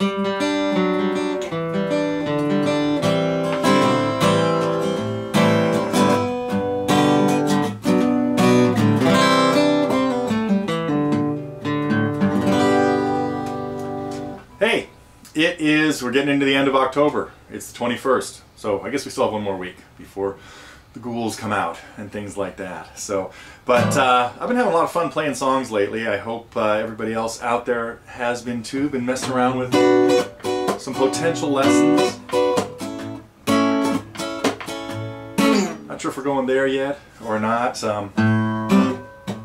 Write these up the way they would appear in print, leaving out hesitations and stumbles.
Hey, we're getting into the end of October. It's the 21st, so I guess we still have one more week before the ghouls come out and things like that. So, but I've been having a lot of fun playing songs lately. I hope everybody else out there has been too, been messing around with some potential lessons. Not sure if we're going there yet or not. I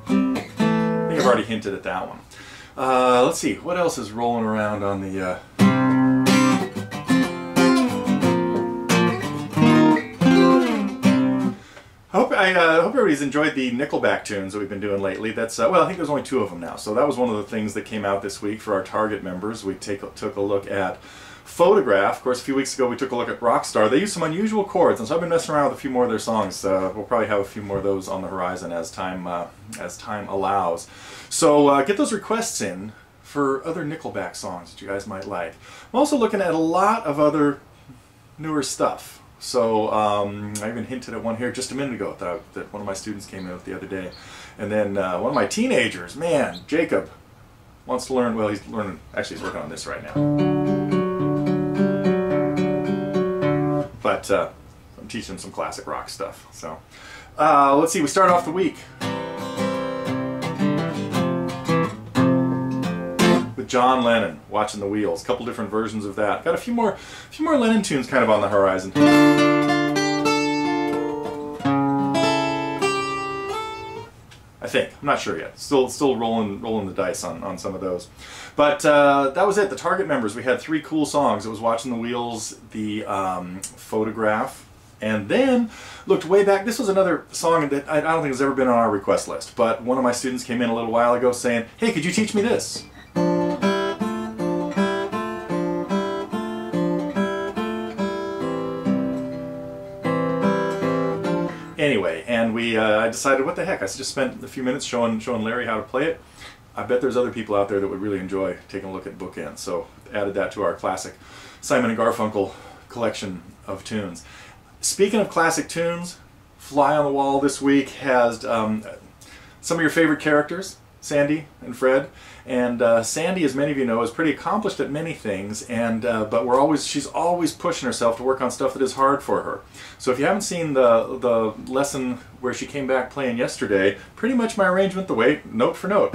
think I've already hinted at that one. Let's see, what else is rolling around on the... I hope everybody's enjoyed the Nickelback tunes that we've been doing lately. That's well, I think there's only 2 of them now. So that was one of the things that came out this week for our Target members. We took a look at Photograph. Of course, a few weeks ago we took a look at Rockstar. They used some unusual chords, and so I've been messing around with a few more of their songs. We'll probably have a few more of those on the horizon as time allows. So get those requests in for other Nickelback songs that you guys might like. I'm also looking at a lot of other newer stuff. So I even hinted at one here just a minute ago that one of my students came in with the other day. And then one of my teenagers, man, Jacob, wants to learn, well, he's learning, actually he's working on this right now. But I'm teaching him some classic rock stuff. So let's see, we start off the week with John Lennon, Watching the Wheels. A couple different versions of that. Got a few more Lennon tunes kind of on the horizon. I think. I'm not sure yet. Still rolling the dice on some of those. But that was it. The Target members. We had 3 cool songs. It was Watching the Wheels, the Photograph, and then looked way back. This was another song that I don't think has ever been on our request list. But one of my students came in a little while ago saying, "Hey, could you teach me this?" Anyway, and I decided, what the heck, I just spent a few minutes showing Larry how to play it. I bet there's other people out there that would really enjoy taking a look at bookends, so added that to our classic Simon & Garfunkel collection of tunes. Speaking of classic tunes, Fly on the Wall this week has some of your favorite characters, Sandy and Fred. And Sandy, as many of you know, is pretty accomplished at many things, and but she's always pushing herself to work on stuff that is hard for her. So if you haven't seen the lesson where she came back playing yesterday, pretty much my arrangement the way, note for note.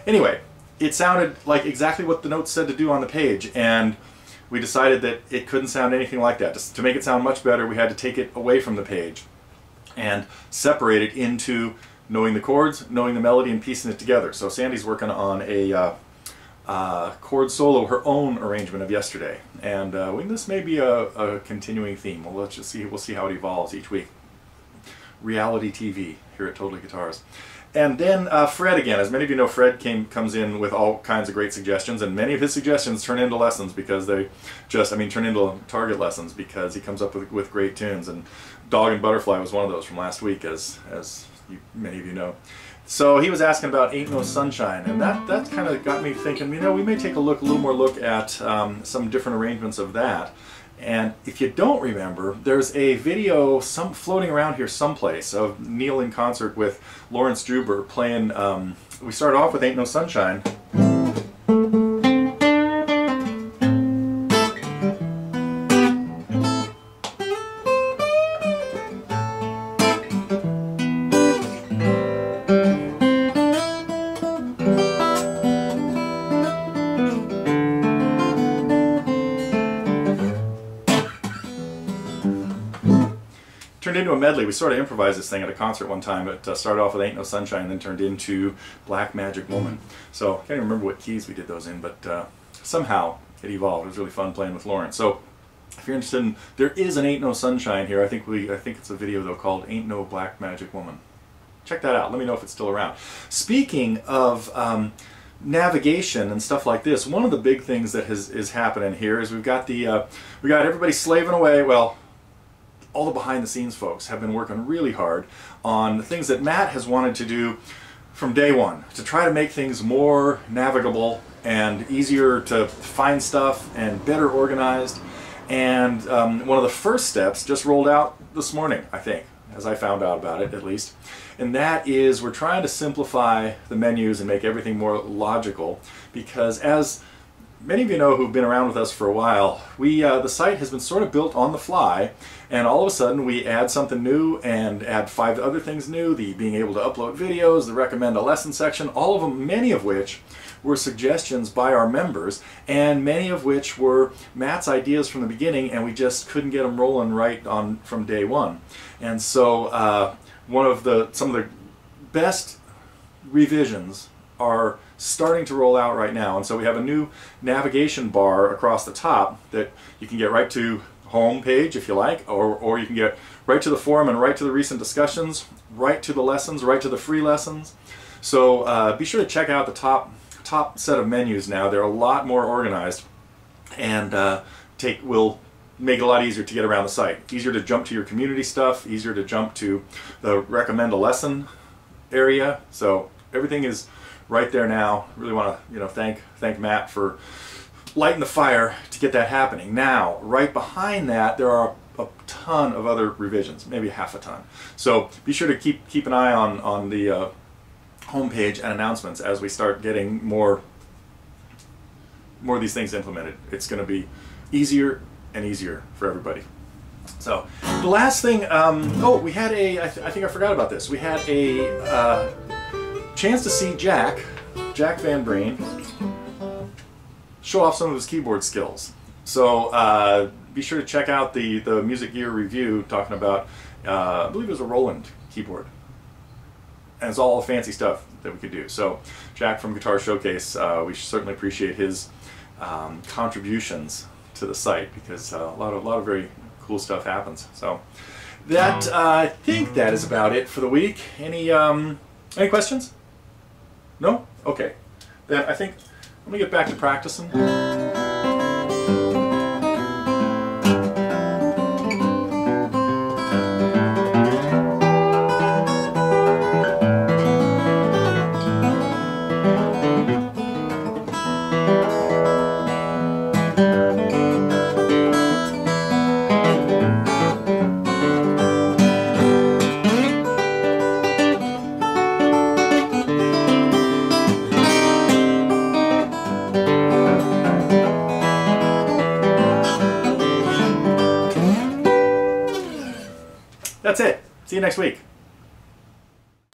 Anyway, it sounded like exactly what the notes said to do on the page, and we decided that it couldn't sound anything like that. Just to make it sound much better, we had to take it away from the page and separate it into knowing the chords, knowing the melody, and piecing it together. So Sandy's working on a chord solo, her own arrangement of Yesterday, and this may be a continuing theme. Well, let's just see. We'll see how it evolves each week. Reality TV here at Totally Guitars. And then Fred again. As many of you know, Fred comes in with all kinds of great suggestions, and many of his suggestions turn into lessons because they turn into Target lessons because he comes up with great tunes. And Dog and Butterfly was one of those from last week, as many of you know. So he was asking about Ain't No Sunshine, and that kind of got me thinking, you know, we may take a little more look at some different arrangements of that. And if you don't remember, there's a video floating around here someplace of Neil in concert with Lawrence Druber playing, we start off with Ain't No Sunshine. Turned into a medley. We sort of improvised this thing at a concert one time. It started off with Ain't No Sunshine and then turned into Black Magic Woman. So I can't even remember what keys we did those in, but somehow it evolved. It was really fun playing with Lawrence. So if you're interested in, there is an Ain't No Sunshine here. I think it's a video though called Ain't No Black Magic Woman. Check that out. Let me know if it's still around. Speaking of navigation and stuff like this, one of the big things that is happening here is we've got everybody slaving away. Well, all the behind the scenes folks have been working really hard on the things that Matt has wanted to do from day one, to try to make things more navigable and easier to find stuff and better organized. And one of the first steps just rolled out this morning, I think, as I found out about it at least. And that is, we're trying to simplify the menus and make everything more logical, because as many of you know who've been around with us for a while, the site has been sort of built on the fly, and all of a sudden we add something new and add 5 other things new, the being able to upload videos, the recommend a lesson section, all of them, many of which were suggestions by our members, and many of which were Matt's ideas from the beginning, and we just couldn't get them rolling right on from day one. And so some of the best revisions are starting to roll out right now, and so we have a new navigation bar across the top that you can get right to home page if you like, or you can get right to the forum and right to the recent discussions, right to the lessons, right to the free lessons. So be sure to check out the top set of menus now. They're a lot more organized, and will make it a lot easier to get around the site. Easier to jump to your community stuff, easier to jump to the recommend a lesson area. So everything is right there now. Really want to thank Matt for lighting the fire to get that happening. Now, right behind that, there are a ton of other revisions, maybe half a ton. So be sure to keep an eye on the homepage and announcements as we start getting more of these things implemented. It's going to be easier and easier for everybody. So the last thing, we had I think I forgot about this. We had a chance to see Jack Van Breen show off some of his keyboard skills. So be sure to check out the Music Gear review talking about, I believe it was a Roland keyboard. And it's all fancy stuff that we could do. So Jack from Guitar Showcase, we certainly appreciate his contributions to the site, because a lot of very cool stuff happens. So that I think that is about it for the week. Any questions? No? Okay. Then I think let me get back to practicing. That's it. See you next week.